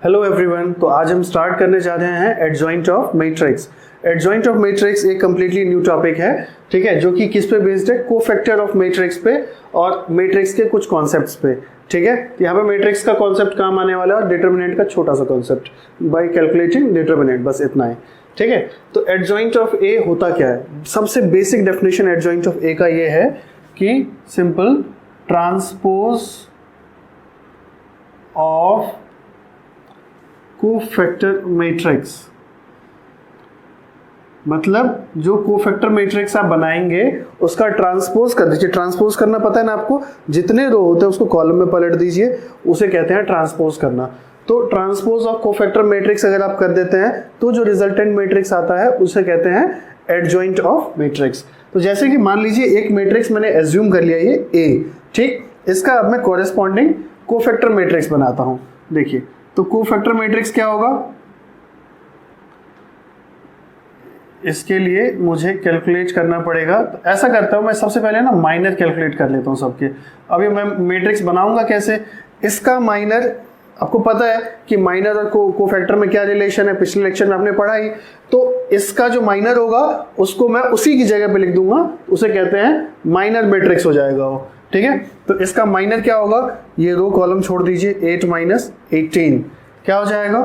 Hello everyone, तो आज हम स्टार्ट करने जा रहे हैं adjoint of matrix. Adjoint of matrix एक कम्प्लीटली न्यू टॉपिक है, ठीक है, जो कि किस पे बेस्ड है, कोफैक्टर ऑफ मैट्रिक्स पे और मैट्रिक्स के कुछ कॉन्सेप्ट्स पे, ठीक है। यहाँ पे मैट्रिक्स का कॉन्सेप्ट काम आने वाला है और डिटर्मिनेंट का छोटा सा कॉन्सेप्ट बाय कैलकुलेटिंग डिटर्मिनेंट, बस इतना है, ठीक है। तो एडजॉइंट ऑफ ए होता क्या है? सबसे बेसिक डेफिनेशन एडजॉइंट ऑफ ए का ये है कि simple transpose of cofactor matrix, मतलब जो कोफैक्टर मैट्रिक्स आप बनाएंगे उसका ट्रांसपोज कर दीजिए। ट्रांसपोज करना पता है ना आपको, जितने रो होते हैं उसको कॉलम में पलट दीजिए, उसे कहते हैं ट्रांसपोज करना। तो ट्रांसपोज ऑफ कोफैक्टर मैट्रिक्स अगर आप कर देते हैं तो जो रिजल्टेंट मैट्रिक्स आता है उसे कहते हैं एडजॉइंट ऑफ मैट्रिक्स। तो जैसे कि मान लीजिए एक मैट्रिक्स मैंने एज्यूम कर लिया ये ए, ठीक, इसका अब मैं कॉरेस्पॉन्डिंग कोफैक्टर मैट्रिक्स बनाता हूं। देखिए, तो कोफैक्टर मैट्रिक्स क्या होगा, इसके लिए मुझे कैलकुलेट करना पड़ेगा। तो ऐसा करता हूं मैं, सबसे पहले ना माइनर कैलकुलेट कर लेता हूं सबके। अभी मैं मैट्रिक्स बनाऊंगा कैसे, इसका माइनर आपको पता है कि माइनर और कोफैक्टर में क्या रिलेशन है, पिछले लेक्चर में आपने पढ़ा ही। तो इसका जो माइनर होगा उसको मैं उसी की जगह पे लिख दूंगा, उसे कहते हैं माइनर मैट्रिक्स हो जाएगा वो, ठीक है। तो इसका माइनर क्या होगा, ये रो कॉलम छोड़ दीजिए, 8 माइनस 18 क्या हो जाएगा,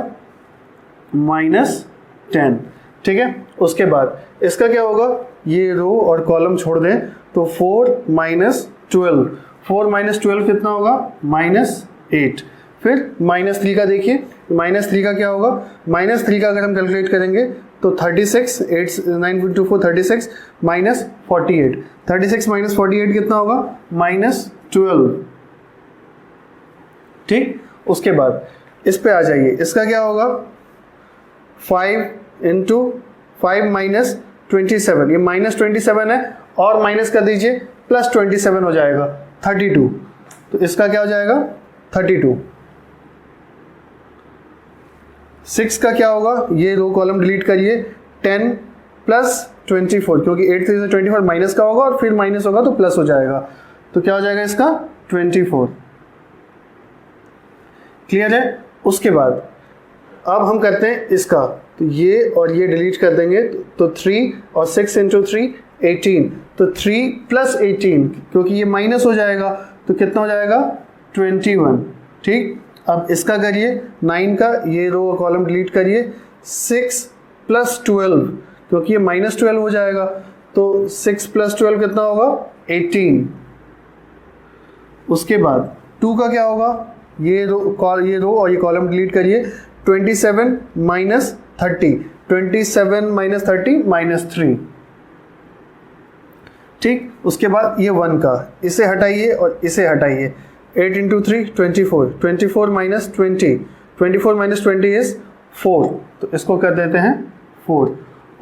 -10, ठीक है। उसके बाद इसका क्या होगा, ये रो और कॉलम छोड़ दें तो 4 माइनस 12, 4 माइनस 12 कितना होगा, -8। फिर -3 का देखिए, -3 का क्या होगा, -3 का अगर हम कैलकुलेट करेंगे तो 36, 8 9 2 4 36 माइनस 48, 36 माइनस 48 कितना होगा, -12, ठीक। उसके बाद इस पे आ जाइए, इसका क्या होगा, 5 इंटू 5 माइनस 27, ये -27 है, और माइनस कर दीजिए +27 हो जाएगा 32। तो इसका क्या हो जाएगा 32। 6 का क्या होगा, ये रो कॉलम डिलीट करिए, 10 प्लस 24, क्योंकि 8 से 24 माइनस का होगा और फिर माइनस होगा तो प्लस हो जाएगा, तो क्या हो जाएगा इसका 24। क्लियर है। उसके बाद अब हम करते हैं इसका, तो ये और ये डिलीट कर देंगे, तो 3 और 6 इंटू 3 18, तो 3 प्लस 18, क्योंकि ये माइनस हो जाएगा तो कितना हो जाएगा 21, ठीक। अब इसका करिए 9 का, ये रो कॉलम डिलीट करिए, 6 प्लस 12, क्योंकि ये -12 हो जाएगा, तो 6 प्लस 12 कितना होगा 18। उसके बाद 2 का क्या होगा, ये रो और ये कॉलम डिलीट करिए, 27 माइनस 30, 27 माइनस 30 -3, ठीक। उसके बाद ये 1 का, इसे हटाइए और इसे हटाइए, 8 इंटू 3 24, 24 माइनस 20, 24 माइनस 20 इज 4, तो इसको कर देते हैं 4।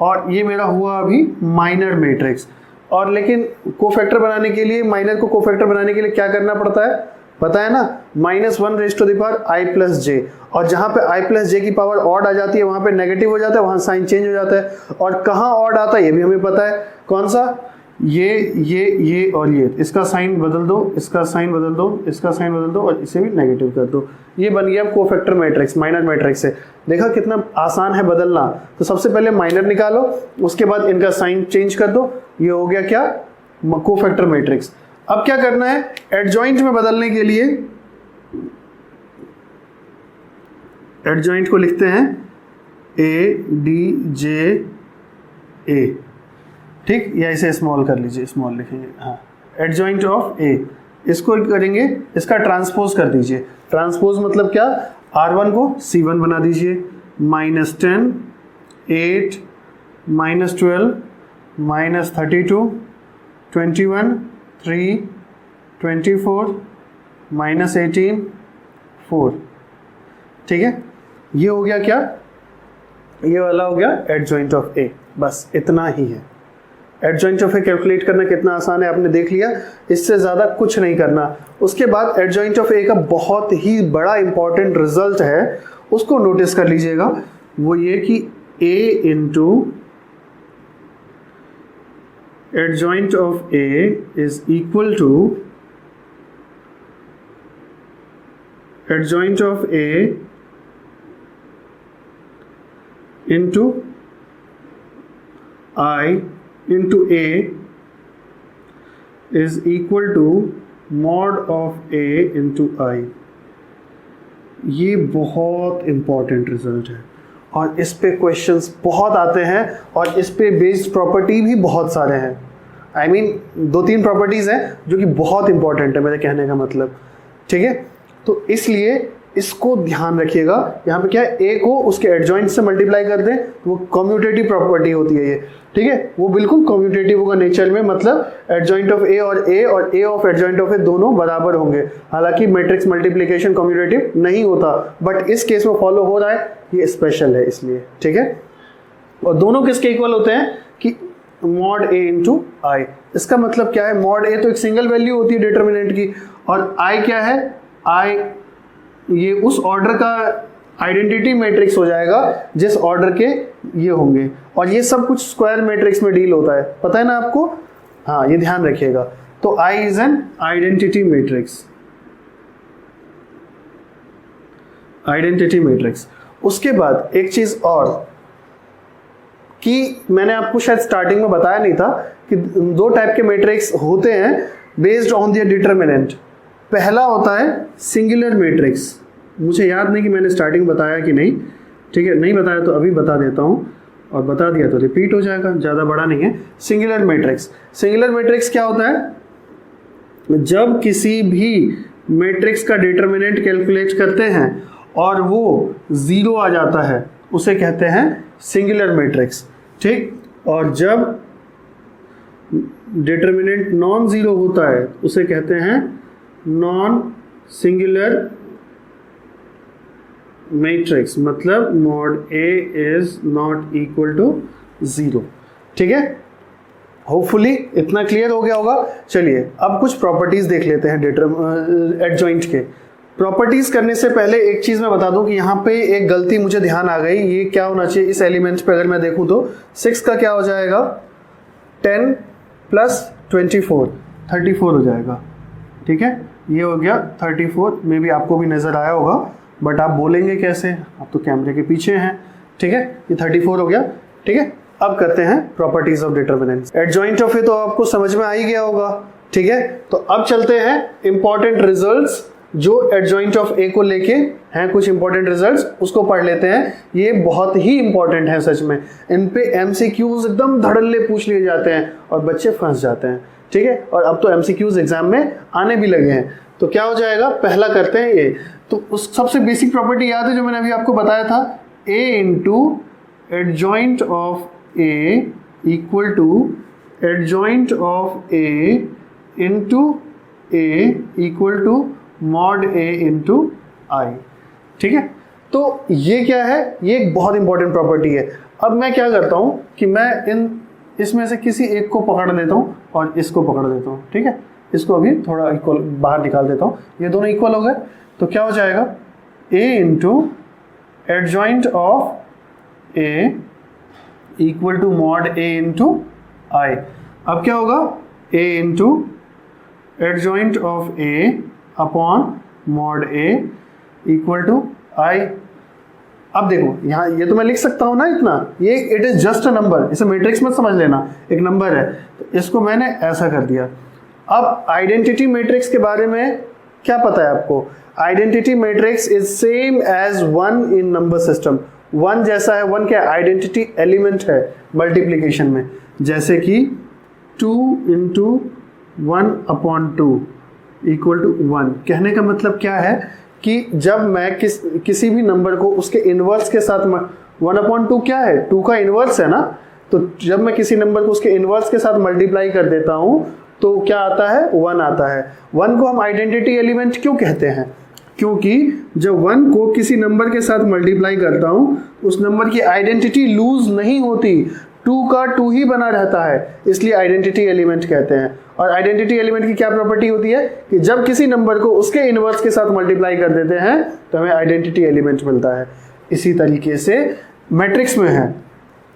और ये मेरा हुआ अभी माइनर मैट्रिक्स। और लेकिन कोफैक्टर बनाने के लिए, माइनर को कोफैक्टर बनाने के लिए क्या करना पड़ता है, पता है ना, -1 raise to the power i plus J, और जहाँ पे i प्लस जे की पावर ऑड आ जाती है वहाँ पे नेगेटिव हो जाता है, वहाँ साइन चेंज हो जाता है। और कहाँ ऑड आता है ये भी हमें पता है, कौन सा, ये और ये, इसका साइन बदल दो, इसका साइन बदल दो, इसका साइन बदल दो और इसे भी नेगेटिव कर दो, ये बन गया कोफैक्टर मैट्रिक्स, माइनर मैट्रिक्स से। देखा कितना आसान है बदलना। तो सबसे पहले माइनर निकालो, उसके बाद इनका साइन चेंज कर दो, ये हो गया क्या, कोफैक्टर मैट्रिक्स। अब क्या करना है, एडजॉइंट में बदलने के लिए एडजॉइंट को लिखते हैं ADJ A, ठीक, या इसे स्मॉल कर लीजिए, स्मॉल लिखेंगे, हाँ, एडजॉइंट ऑफ ए। इसको करेंगे, इसका ट्रांसपोज कर दीजिए। ट्रांसपोज मतलब क्या, R1 को C1 बना दीजिए, -10, 8 -12 -32 21 3 24 -18 4, ठीक है। ये हो गया क्या, ये वाला हो गया एडजॉइंट ऑफ ए। बस इतना ही है। एडजॉइंट ऑफ ए कैलकुलेट करना कितना आसान है आपने देख लिया, इससे ज़्यादा कुछ नहीं करना। उसके बाद एडजॉइंट ऑफ ए का बहुत ही बड़ा इंपॉर्टेंट रिजल्ट है, उसको नोटिस कर लीजिएगा, वो ये कि a into adjoint of A is equal to adjoint of A into I into A is equal to mod of A into I. ये बहुत इंपॉर्टेंट रिजल्ट है और इस पे क्वेश्चंस बहुत आते हैं और इस पे बेस्ड प्रॉपर्टी भी बहुत सारे हैं। I mean, 2-3 प्रॉपर्टीज हैं जो कि बहुत इंपॉर्टेंट है मेरे कहने का मतलब, ठीक है। तो इसलिए इसको ध्यान रखिएगा। यहाँ पे क्या है, ए को उसके एडजॉइंट से मल्टीप्लाई कर दें, वो कम्यूटेटिव प्रॉपर्टी होती है ये, ठीक है। वो बिल्कुल कम्यूटेटिव होगा नेचर में, मतलब एडजॉइंट ऑफ ए और ए ऑफ एडजॉइंट ऑफ ए दोनों बराबर होंगे। हालांकि मैट्रिक्स मल्टीप्लिकेशन कम्यूटेटिव नहीं होता, बट इस केस में फॉलो हो रहा है, ये स्पेशल है इसलिए, ठीक है। और दोनों किसके इक्वल होते हैं कि मॉड ए इंटू आई। इसका मतलब क्या है, मॉड ए तो एक सिंगल वैल्यू होती है डिटर्मिनेंट की, और आई क्या है, आई ये उस ऑर्डर का आइडेंटिटी मैट्रिक्स हो जाएगा जिस ऑर्डर के ये होंगे, और ये सब कुछ स्क्वायर मैट्रिक्स में डील होता है, पता है ना आपको। हाँ, ये ध्यान रखिएगा। तो I is an identity matrix, identity matrix. उसके बाद एक चीज और कि मैंने आपको शायद स्टार्टिंग में बताया नहीं था कि 2 टाइप के मैट्रिक्स होते हैं बेस्ड ऑन देयर डिटर्मिनेंट। पहला होता है सिंगुलर मैट्रिक्स। मुझे याद नहीं कि मैंने स्टार्टिंग बताया कि नहीं, ठीक है, नहीं बताया तो अभी बता देता हूँ, और बता दिया तो रिपीट हो जाएगा, ज़्यादा बड़ा नहीं है। सिंगुलर मैट्रिक्स, सिंगुलर मैट्रिक्स क्या होता है, जब किसी भी मैट्रिक्स का डिटर्मिनेंट कैलकुलेट करते हैं और वो 0 आ जाता है, उसे कहते हैं सिंगुलर मैट्रिक्स, ठीक। और जब डिटर्मिनेंट नॉन ज़ीरो होता है उसे कहते हैं नॉन सिंगुलर मैट्रिक्स, मतलब mod A is not equal to 0, ठीक है। होपफुली इतना क्लियर हो गया होगा। चलिए अब कुछ प्रॉपर्टीज देख लेते हैं एडजॉइंट के। प्रॉपर्टीज करने से पहले एक चीज मैं बता दूं कि यहाँ पे एक गलती मुझे ध्यान आ गई। ये क्या होना चाहिए, इस एलिमेंट पे अगर मैं देखूं तो 6 का क्या हो जाएगा, 10 + 24 34 हो जाएगा, ठीक है। ये हो गया 34, में भी आपको भी नजर आया होगा, बट आप बोलेंगे कैसे, आप तो कैमरे के पीछे हैं, ठीक है। ये 34 हो गया, ठीक है। अब करते हैं properties of determinants. Adjoint of A तो आपको समझ में आ ही गया होगा, ठीक है। तो अब चलते हैं इंपॉर्टेंट रिजल्ट्स जो एडजॉइंट ऑफ ए को लेके हैं, कुछ इंपॉर्टेंट रिजल्ट्स उसको पढ़ लेते हैं। ये बहुत ही इंपॉर्टेंट है सच में, इन पे एमसीक्यूज एकदम धड़ल्ले पूछ लिए जाते हैं और बच्चे फंस जाते हैं, ठीक है। और अब तो एमसीक्यूज एग्जाम में आने भी लगे हैं। तो क्या हो जाएगा, पहला करते हैं ये। तो उस सबसे बेसिक प्रॉपर्टी याद है जो मैंने अभी आपको बताया था, A into adjoint of A equal to adjoint of A into A equal to mod A into I, ठीक है। तो ये क्या है, ये एक बहुत इंपॉर्टेंट प्रॉपर्टी है। अब मैं क्या करता हूं कि मैं इसमें से किसी एक को पकड़ लेता हूं और इसको पकड़ देता हूं, ठीक है। इसको अभी थोड़ा इक्वल बाहर निकाल देता हूं, ये दोनों इक्वल हो गए। तो क्या हो जाएगा, A into adjoint of A equal to mod A into I. अब क्या होगा, A into adjoint of A upon mod A equal to I. अब देखो यहाँ ये तो मैं लिख सकता हूँ ना इतना, ये it is just a number, इसे मैट्रिक्स मत समझ लेना, एक नंबर है। तो इसको मैंने ऐसा कर दिया। अब आइडेंटिटी मैट्रिक्स के बारे में क्या पता है आपको, identity matrix is same as 1 in number system. 1 जैसा है, 1 क्या आइडेंटिटी एलिमेंट है मल्टीप्लीकेशन में, जैसे कि 2 इंटू 1 अपॉन 2 इक्वल टू 1। कहने का मतलब क्या है कि जब मैं किसी भी नंबर को उसके इनवर्स के साथ 1/2 क्या है, 2 का इनवर्स है ना, तो जब मैं किसी नंबर को उसके इनवर्स के साथ मल्टीप्लाई कर देता हूं तो क्या आता है, 1 आता है। 1 को हम आइडेंटिटी एलिमेंट क्यों कहते हैं, क्योंकि जब 1 को किसी नंबर के साथ मल्टीप्लाई करता हूं उस नंबर की आइडेंटिटी लूज नहीं होती, 2 का 2 ही बना रहता है, इसलिए आइडेंटिटी एलिमेंट कहते हैं। और आइडेंटिटी एलिमेंट की क्या प्रॉपर्टी होती है कि जब किसी नंबर को उसके इनवर्स के साथ मल्टीप्लाई कर देते हैं तो हमें आइडेंटिटी एलिमेंट मिलता है। इसी तरीके से मैट्रिक्स में है,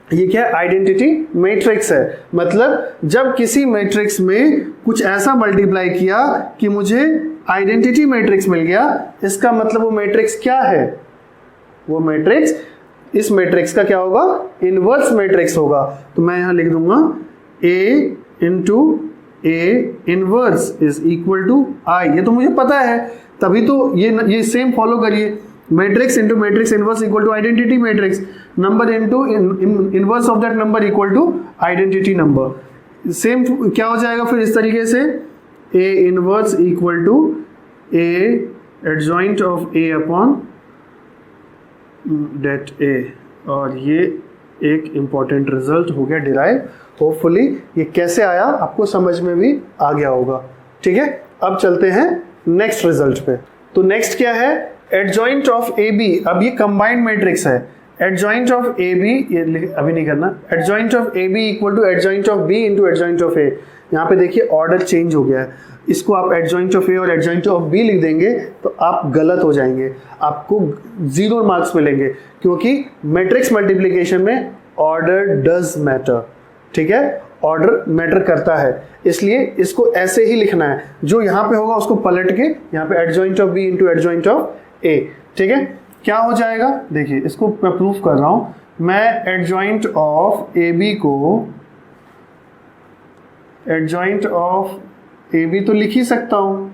ये क्या आइडेंटिटी मैट्रिक्स है, मतलब जब किसी मैट्रिक्स में कुछ ऐसा मल्टीप्लाई किया कि मुझे आइडेंटिटी मैट्रिक्स मिल गया, इसका मतलब वो मैट्रिक्स क्या है, वो मैट्रिक्स इस मैट्रिक्स का क्या होगा, इनवर्स मैट्रिक्स होगा। तो मैं यहाँ लिख दूंगा A into A inverse is equal to I. ये तो मुझे पता है, तभी तो ये सेम फॉलो करिए, matrix into matrix inverse equal to identity matrix, number into inverse of that number equal to identity number. Same क्या हो जाएगा फिर इस तरीके से, A inverse equal to A adjoint of A upon det A. और ये एक इंपॉर्टेंट रिजल्ट हो गया डिराइव। होपफुली ये कैसे आया आपको समझ में भी आ गया होगा। ठीक है, अब चलते हैं नेक्स्ट रिजल्ट पे। तो नेक्स्ट क्या है, एडजॉइंट ऑफ ए बी। अब ये कंबाइंड मैट्रिक्स है, एडजॉइंट ऑफ ए बी, ये अभी नहीं करना, adjoint of A B equal to adjoint of B into adjoint of A. यहाँ पे देखिए ऑर्डर चेंज हो गया है, इसको आप एडजॉइंट ऑफ ए और एडजॉइंट ऑफ बी लिख देंगे तो आप गलत हो जाएंगे, आपको 0 मार्क्स मिलेंगे, क्योंकि मैट्रिक्स मल्टीप्लिकेशन में ऑर्डर डज मैटर। ठीक है, ऑर्डर मैटर करता है, इसलिए इसको ऐसे ही लिखना है, जो यहाँ पे होगा उसको पलट के यहाँ पे adjoint of B into adjoint of A. ठीक है, क्या हो जाएगा, देखिए इसको मैं प्रूफ कर रहा हूं, मैं एडजॉइंट ऑफ ए बी को एडजॉइंट ऑफ ए बी तो लिख ही सकता हूं,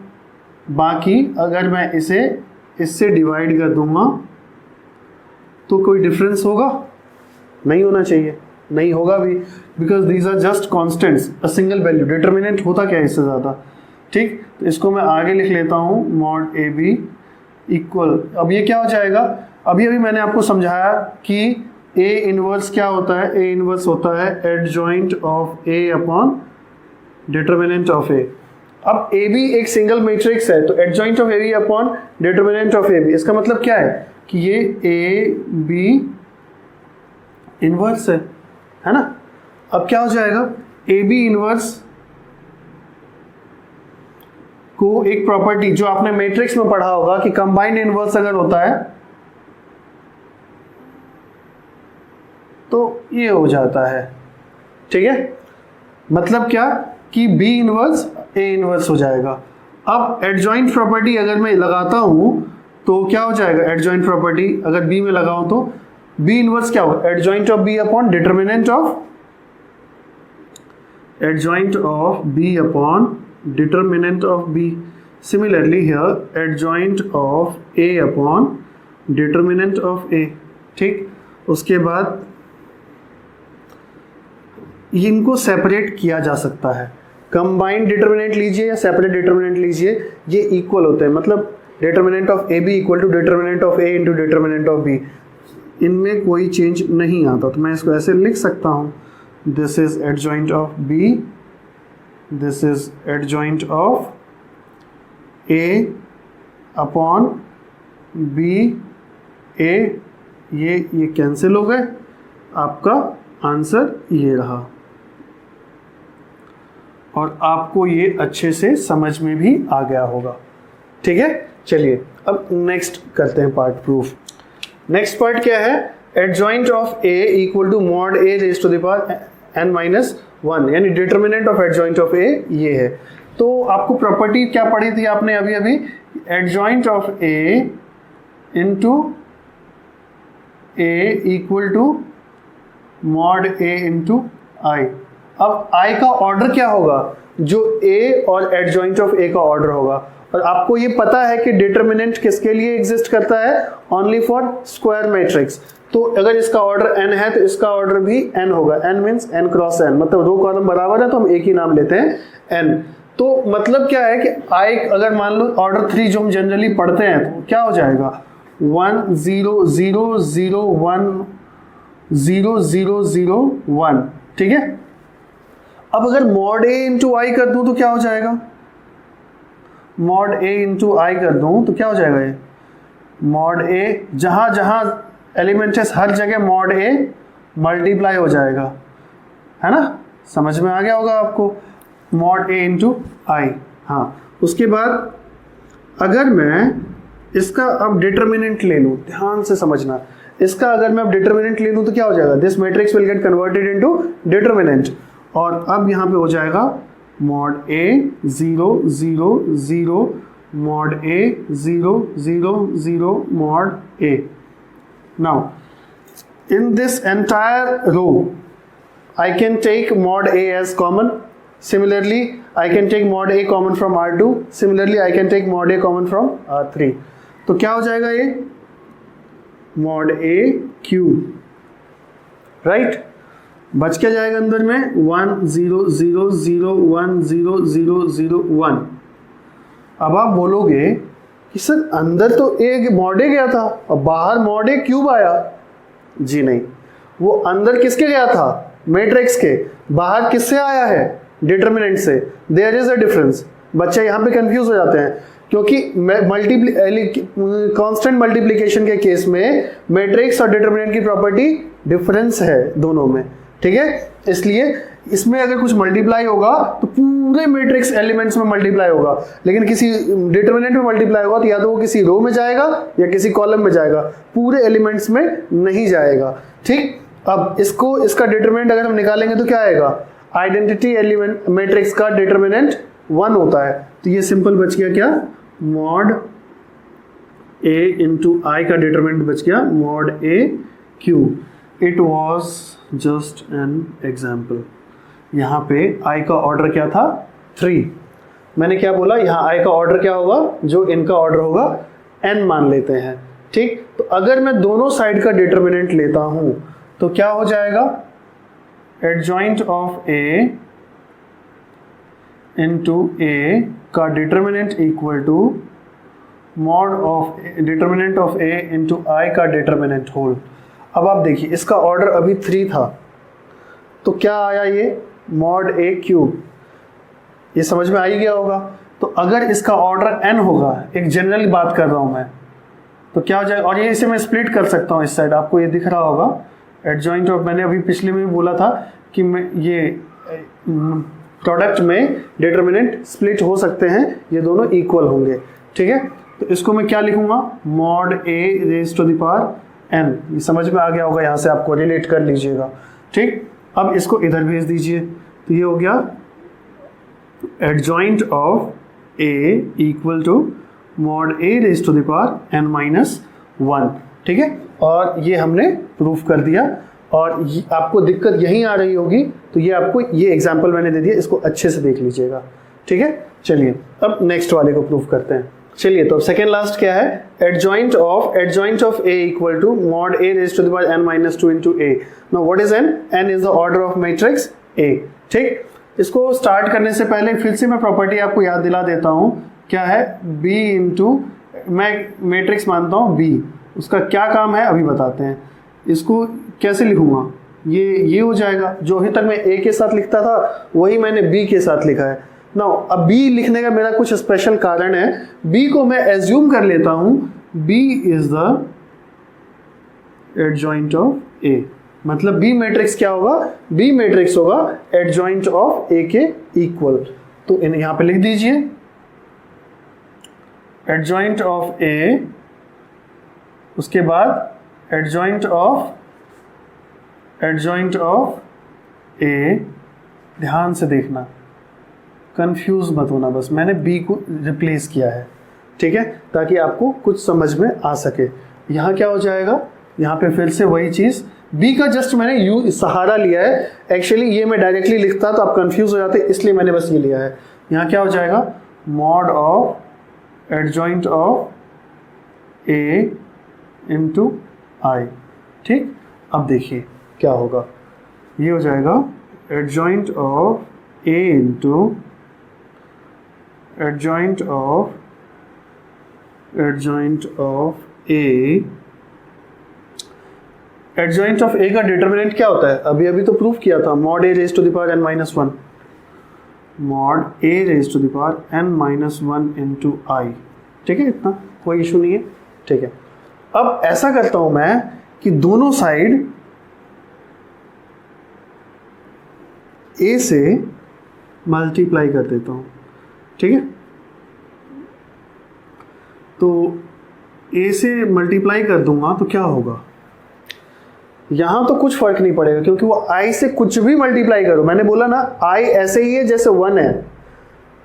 बाकी अगर मैं इसे इससे डिवाइड कर दूंगा तो कोई डिफरेंस होगा, नहीं होना चाहिए, नहीं होगा भी, because these are just constants, a single value. Determinant होता क्या है इससे ज़्यादा। ठीक, तो इसको मैं आगे लिख लेता हूँ, मॉड ए बी इक्वल, अब ये क्या हो जाएगा, अभी मैंने आपको समझाया कि ए इनवर्स क्या होता है, ए इनवर्स होता है adjoint of A upon determinant of A. अब ए बी एक सिंगल मैट्रिक्स है, तो adjoint of A B upon determinant of A B, इसका मतलब क्या है कि ये ए बी इनवर्स है ना। अब क्या हो जाएगा, ए बी इनवर्स को एक प्रॉपर्टी जो आपने मैट्रिक्स में पढ़ा होगा कि कंबाइंड इनवर्स अगर होता है तो ये हो जाता है। ठीक है, मतलब क्या कि बी इनवर्स ए इनवर्स हो जाएगा। अब एडजॉइंट प्रॉपर्टी अगर मैं लगाता हूं तो क्या हो जाएगा, एडजॉइंट प्रॉपर्टी अगर बी में लगाऊं तो बी इनवर्स क्या होगा, adjoint of B upon determinant of adjoint of B upon determinant of B. Similarly here adjoint of A upon determinant of A. ठीक, उसके बाद इनको सेपरेट किया जा सकता है, कंबाइंड डिटर्मिनेंट लीजिए या सेपरेट डिटर्मिनेंट लीजिए, ये इक्वल होते हैं, मतलब determinant of A B equal to determinant of A into determinant of B, इनमें कोई चेंज नहीं आता। तो मैं इसको ऐसे लिख सकता हूँ, this is adjoint of B, this is adjoint of A upon B A, ये कैंसिल हो गए, आपका आंसर ये रहा, और आपको ये अच्छे से समझ में भी आ गया होगा। ठीक है, चलिए अब नेक्स्ट करते हैं पार्ट प्रूफ। नेक्स्ट पार्ट क्या है, adjoint of A equal to mod A raise to the power n minus 1, यानी determinant of adjoint of A ये है। तो आपको प्रॉपर्टी क्या पढ़ी थी आपने अभी, adjoint of A into A equal to mod A into I. अब आई का ऑर्डर क्या होगा, जो ए और एडजॉइंट ऑफ ए का ऑर्डर होगा, और आपको ये पता है कि डिटर्मिनेंट किसके लिए एग्जिस्ट करता है, ओनली फॉर स्क्वायर मैट्रिक्स। तो अगर इसका ऑर्डर n है तो इसका ऑर्डर भी n होगा, n means n cross n, मतलब 2 कॉलम बराबर है तो हम एक ही नाम लेते हैं n। तो मतलब क्या है कि i अगर मान लो ऑर्डर 3 जो हम जनरली पढ़ते हैं तो क्या हो जाएगा, 1 0 0 0 1 0 0 0 1। ठीक है, अब अगर मॉड a इंटू आई कर दूं तो क्या हो जाएगा, मॉड a इंटू आई कर दूं तो क्या हो जाएगा, ये मॉड a जहां जहां एलिमेंट है हर जगह मॉड ए मल्टीप्लाई हो जाएगा, है ना, समझ में आ गया होगा आपको, मॉड ए इंटू आई। हाँ, उसके बाद अगर मैं इसका अब डिटर्मिनेंट ले लूँ, ध्यान से समझना, इसका अगर मैं अब डिटर्मिनेंट ले लूँ तो क्या हो जाएगा, this matrix will get converted into determinant, और अब यहाँ पे हो जाएगा mod A 0 0 0 mod A 0 0 0 mod A. Now in this entire row I can take mod A as common. Similarly I can take mod A common from R2. Similarly I can take mod A common from R3. तो क्या हो जाएगा ये mod A cube, right. बच क्या जाएगा अंदर में 1 0 0 0 1 0 0 0 1। अब आप बोलोगे कि सर अंदर तो एक mod A गया था और बाहर mod A क्यूब आया। जी नहीं, वो अंदर किसके गया था, मैट्रिक्स के, बाहर किससे आया है, डिटर्मिनेंट से। There is a difference. बच्चे यहाँ पे कंफ्यूज हो जाते हैं क्योंकि कांस्टेंट मल्टीप्लिकेशन के केस में मैट्रिक्स और डिटर्मिनेंट की प्रॉपर्टी डिफरेंस है दोनों में, ठीक है। इसलिए इसमें अगर कुछ मल्टीप्लाई होगा तो पूरे मैट्रिक्स एलिमेंट्स में मल्टीप्लाई होगा, लेकिन किसी डिटर्मिनेंट में मल्टीप्लाई होगा तो या तो वो किसी रो में जाएगा या किसी कॉलम में जाएगा, पूरे एलिमेंट्स में नहीं जाएगा, ठीक। अब इसका डिटर्मिनेंट अगर हम निकालेंगे तो क्या आएगा, आइडेंटिटी एलिमेंट मैट्रिक्स का डिटर्मिनेंट 1 होता है। तो ये सिंपल बच गया क्या, मॉड A इंटू आई का डिटर्मिनेंट बच गया mod A cube. It was just an example. यहाँ पे I का ऑर्डर क्या था 3। मैंने क्या बोला, यहाँ I का ऑर्डर क्या होगा, जो इनका ऑर्डर होगा n मान लेते हैं, ठीक। तो अगर मैं दोनों साइड का डिटर्मिनेंट लेता हूं तो क्या हो जाएगा, adjoint of A into A का determinant equal to mod of determinant of A into I का डिटर्मिनेंट होल। अब आप देखिए इसका ऑर्डर अभी 3 था तो क्या आया ये मॉड A क्यूब। ये समझ में आ ही गया होगा। तो अगर इसका ऑर्डर n होगा, एक जनरल बात कर रहा हूं मैं, तो क्या हो जाएगा, और ये इसे मैं स्प्लिट कर सकता हूं इस साइड, आपको ये दिख रहा होगा एडजॉइंट ऑफ, मैंने अभी पिछले में भी बोला था कि मैं ये प्रोडक्ट में डिटर्मिनेंट स्प्लिट हो सकते हैं, ये दोनों इक्वल होंगे, ठीक है। तो इसको मैं क्या लिखूंगा, mod A raise to the power n। ये समझ में आ गया होगा, यहाँ से आपको रिलेट कर लीजिएगा, ठीक। अब इसको इधर भेज दीजिए तो ये हो गया adjoint of A equal to mod A raise to the power n minus 1, ठीक है। और ये हमने प्रूफ कर दिया। और आपको दिक्कत यहीं आ रही होगी तो ये आपको ये एग्जांपल मैंने दे दिया, इसको अच्छे से देख लीजिएगा, ठीक है। चलिए अब नेक्स्ट वाले को प्रूफ करते हैं। चलिए तो सेकेंड लास्ट क्या है, adjoint of A equal to mod A raise to the power n minus 2 into A। Now what is n? n is the order of matrix A, ठीक। इसको स्टार्ट करने से पहले फिर से मैं प्रॉपर्टी आपको याद दिला देता हूं, क्या है, B इंटू, मैं मैट्रिक्स मानता हूं B, उसका क्या काम है अभी बताते हैं। इसको कैसे लिखूंगा, ये हो जाएगा, जो अभी तक मैं A के साथ लिखता था वही मैंने B के साथ लिखा है। नाउ अब B लिखने का मेरा कुछ स्पेशल कारण है, B को मैं एज्यूम कर लेता हूं B is the adjoint of A। मतलब B मैट्रिक्स क्या होगा, B मैट्रिक्स होगा एडजॉइंट ऑफ A के इक्वल। तो यहां पे लिख दीजिए एडजॉइंट ऑफ A, उसके बाद एडजॉइंट ऑफ A। ध्यान से देखना, कंफ्यूज मत होना, बस मैंने B को रिप्लेस किया है, ठीक है, ताकि आपको कुछ समझ में आ सके। यहाँ क्या हो जाएगा, यहाँ पे फिर से वही चीज, B का जस्ट मैंने सहारा लिया है। एक्चुअली ये मैं डायरेक्टली लिखता तो आप कंफ्यूज हो जाते, इसलिए मैंने बस ये लिया है। यहाँ क्या हो जाएगा, mod of adjoint of A into I, ठीक। अब देखिए क्या होगा, ये हो जाएगा adjoint of A into adjoint of A। Adjoint of A का डिटर्मिनेंट क्या होता है, अभी तो प्रूफ किया था, mod A raise to the power n minus 1, mod A raise to the power n minus 1 into I, ठीक है। इतना कोई इशू नहीं है, ठीक है। अब ऐसा करता हूं मैं कि दोनों साइड A से मल्टीप्लाई कर देता हूं, ठीक है। तो A से मल्टीप्लाई कर दूंगा तो क्या होगा, यहां तो कुछ फर्क नहीं पड़ेगा क्योंकि वो I से कुछ भी मल्टीप्लाई करो, मैंने बोला ना I ऐसे ही है जैसे 1 है।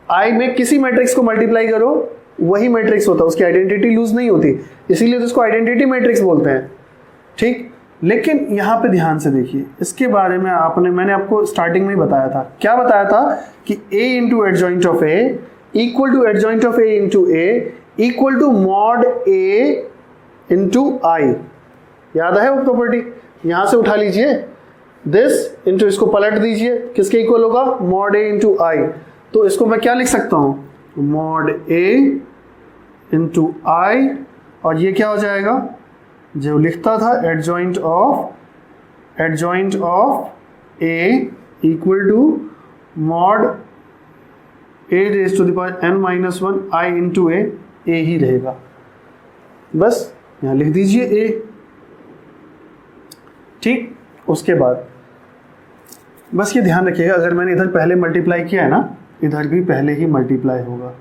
I में किसी मैट्रिक्स को मल्टीप्लाई करो वही मैट्रिक्स होता है, उसकी आइडेंटिटी लूज नहीं होती, इसीलिए तो इसको आइडेंटिटी मैट्रिक्स बोलते हैं, ठीक। लेकिन यहाँ पे ध्यान से देखिए, इसके बारे में मैंने आपको स्टार्टिंग में ही बताया था। क्या बताया था कि a into adjoint of a equal to adjoint of a into a equal to mod a into i। याद है वो प्रॉपर्टी? यहाँ से उठा लीजिए, दिस इंटू इसको पलट दीजिए, किसके इक्वल होगा? Mod a into i। तो इसको मैं क्या लिख सकता हूँ? मॉड a इंटू i, और ये क्या हो जाएगा? जो लिखता था adjoint of a equal to mod a raise to the power n minus 1 i into a ही रहेगा। बस यहाँ लिख दीजिए a। ठीक, उसके बाद बस ये ध्यान रखिएगा, अगर मैंने इधर पहले मल्टीप्लाई किया है ना, इधर भी पहले ही मल्टीप्लाई होगा।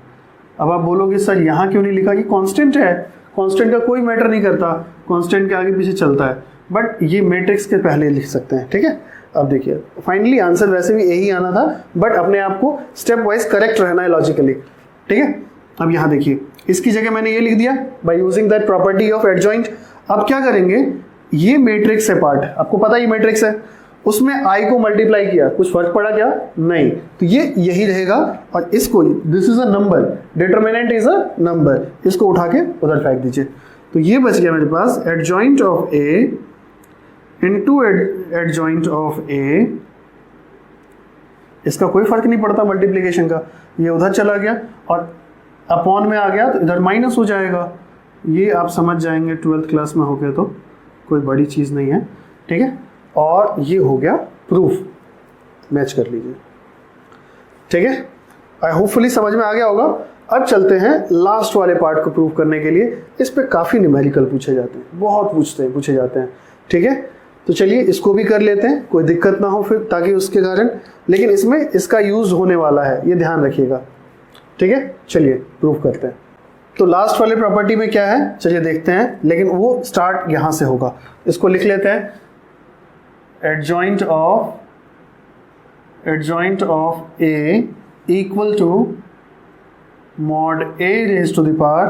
अब आप बोलोगे सर यहाँ क्यों नहीं लिखा? ये कांस्टेंट है, कांस्टेंट का कोई मैटर नहीं करता, कांस्टेंट के आगे पीछे चलता है, बट ये मैट्रिक्स के पहले लिख सकते हैं। ठीक है, अब देखिए फाइनली आंसर वैसे भी यही आना था, बट अपने आप को स्टेप वाइज करेक्ट रहना है लॉजिकली। ठीक है, अब यहाँ देखिए, इसकी जगह मैंने ये लिख दिया by using that property of adjoint. अब क्या करेंगे, ये मैट्रिक्स है पार्ट, आपको पता है ये मैट्रिक्स है, उसमें i को मल्टीप्लाई किया, कुछ फर्क पड़ा क्या? नहीं। तो ये यही रहेगा, और इसको, this is a number, determinant is a number, इसको उठा के उधर फेंक दीजिए। तो ये बच गया मेरे पास adjoint of a into adjoint of a। इसका कोई फर्क नहीं पड़ता मल्टीप्लीकेशन का, ये उधर चला गया और अपॉन में आ गया तो इधर माइनस हो जाएगा। ये आप समझ जाएंगे 12th क्लास में हो गए तो, कोई बड़ी चीज़ नहीं है। ठीक है, और ये हो गया प्रूफ, मैच कर लीजिए। ठीक है, आई होपफुली समझ में आ गया होगा। अब चलते हैं लास्ट वाले पार्ट को प्रूव करने के लिए। इस पे काफ़ी न्यूमेरिकल पूछे जाते हैं, बहुत पूछे जाते हैं। ठीक है, तो चलिए इसको भी कर लेते हैं, कोई दिक्कत ना हो फिर, ताकि उसके कारण, लेकिन इसमें इसका यूज़ होने वाला है, ये ध्यान रखिएगा। ठीक है, चलिए प्रूव करते हैं। तो लास्ट वाले प्रॉपर्टी में क्या है, चलिए देखते हैं, लेकिन वो स्टार्ट यहाँ से होगा। इसको लिख लेते हैं, adjoint of a equal to mod a raise to the power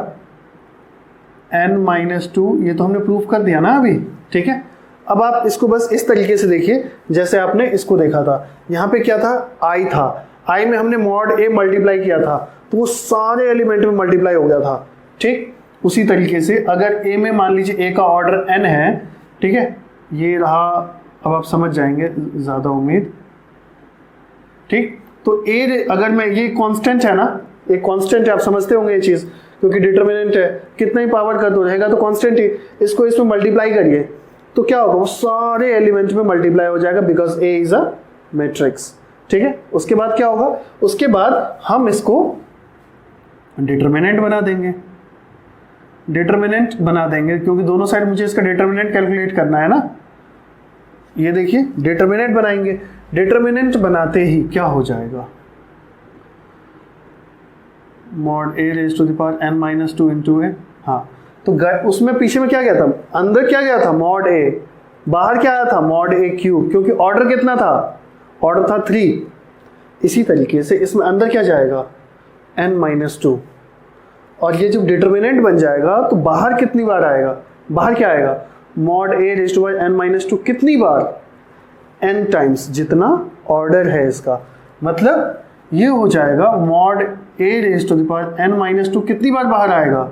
n minus 2। ये तो हमने प्रूफ कर दिया ना अभी। ठीक है, अब आप इसको बस इस तरीके से देखिए जैसे आपने इसको देखा था। यहाँ पे क्या था? i था, i में हमने मॉड a मल्टीप्लाई किया था, तो वो सारे एलिमेंट में मल्टीप्लाई हो गया था। ठीक, उसी तरीके से अगर a में मान लीजिए a का ऑर्डर n है, ठीक है, ये रहा, अब आप समझ जाएंगे ज़्यादा उम्मीद। ठीक, तो a अगर मैं, ये कांस्टेंट है ना, एक कांस्टेंट है, आप समझते होंगे ये चीज़, क्योंकि डिटरमिनेंट है, कितना ही पावर कर दो रहेगा तो कांस्टेंट ही। इसको इसमें मल्टीप्लाई करिए तो क्या होगा? वो सारे एलिमेंट में मल्टीप्लाई हो जाएगा, because a is a matrix. ठीक है, उसके बाद क्या होगा? उसके बाद हम इसको डिटरमिनेंट बना देंगे, क्योंकि दोनों साइड मुझे इसका डिटरमिनेंट कैलकुलेट करना है ना। ये देखिए, डिटरमिनेंट बनाएंगे, डिटरमिनेंट बनाते ही क्या हो जाएगा? Mod a raise to the power n minus 2 into a। हाँ, तो उसमें पीछे में क्या गया था? अंदर क्या गया था? Mod a। बाहर क्या आया था? मॉड a क्यूब, क्योंकि ऑर्डर कितना था? ऑर्डर था 3। इसी तरीके से इसमें अंदर क्या जाएगा? n minus 2। और ये जब डिटरमिनेंट बन जाएगा तो बाहर कितनी बार आएगा? बाहर क्या आएगा? Mod a raise to power n minus 2 कितनी बार? n टाइम्स, जितना ऑर्डर है इसका। मतलब ये हो जाएगा mod a raise to the power n minus 2 कितनी बार बाहर आएगा?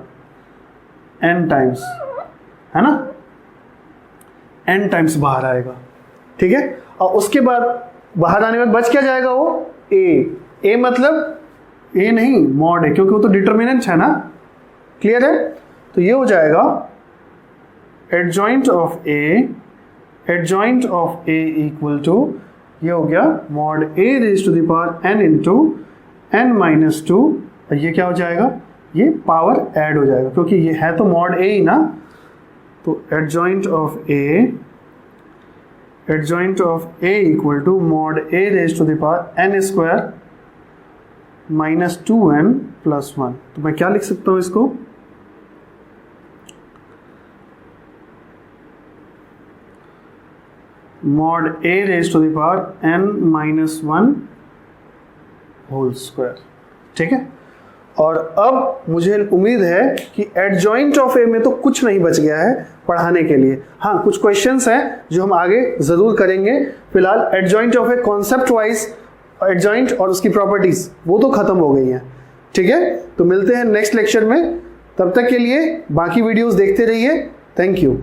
n टाइम्स, है ना, n टाइम्स बाहर आएगा। ठीक है, और उसके बाद बाहर आने के बाद बच क्या जाएगा? वो a मतलब a नहीं, मॉड है, क्योंकि वो तो डिटरमिनेंट है ना। क्लियर है? तो ये हो जाएगा adjoint of a equal to, ये हो गया mod a raise to the power n into n minus 2। और ये क्या हो जाएगा? ये पावर ऐड हो जाएगा, क्योंकि ये है तो मॉड a ही ना। तो adjoint of a equal to mod a raise to the power n square minus 2n plus 1। तो मैं क्या लिख सकता हूँ इसको? Mod a raise to the power n minus 1 whole square. ठीक है, और अब मुझे उम्मीद है कि एडजॉइंट ऑफ a में तो कुछ नहीं बच गया है, पढ़ाने के लिए। हाँ, कुछ क्वेश्चंस हैं जो हम आगे ज़रूर करेंगे। फिलहाल adjoint of a concept wise adjoint और उसकी प्रॉपर्टीज़ वो तो ख़त्म हो गई हैं। ठीक है, तो मिलते हैं नेक्स्ट लेक्चर में। तब तक के लिए बाकी वीडियोस देखते रहिए। Thank you.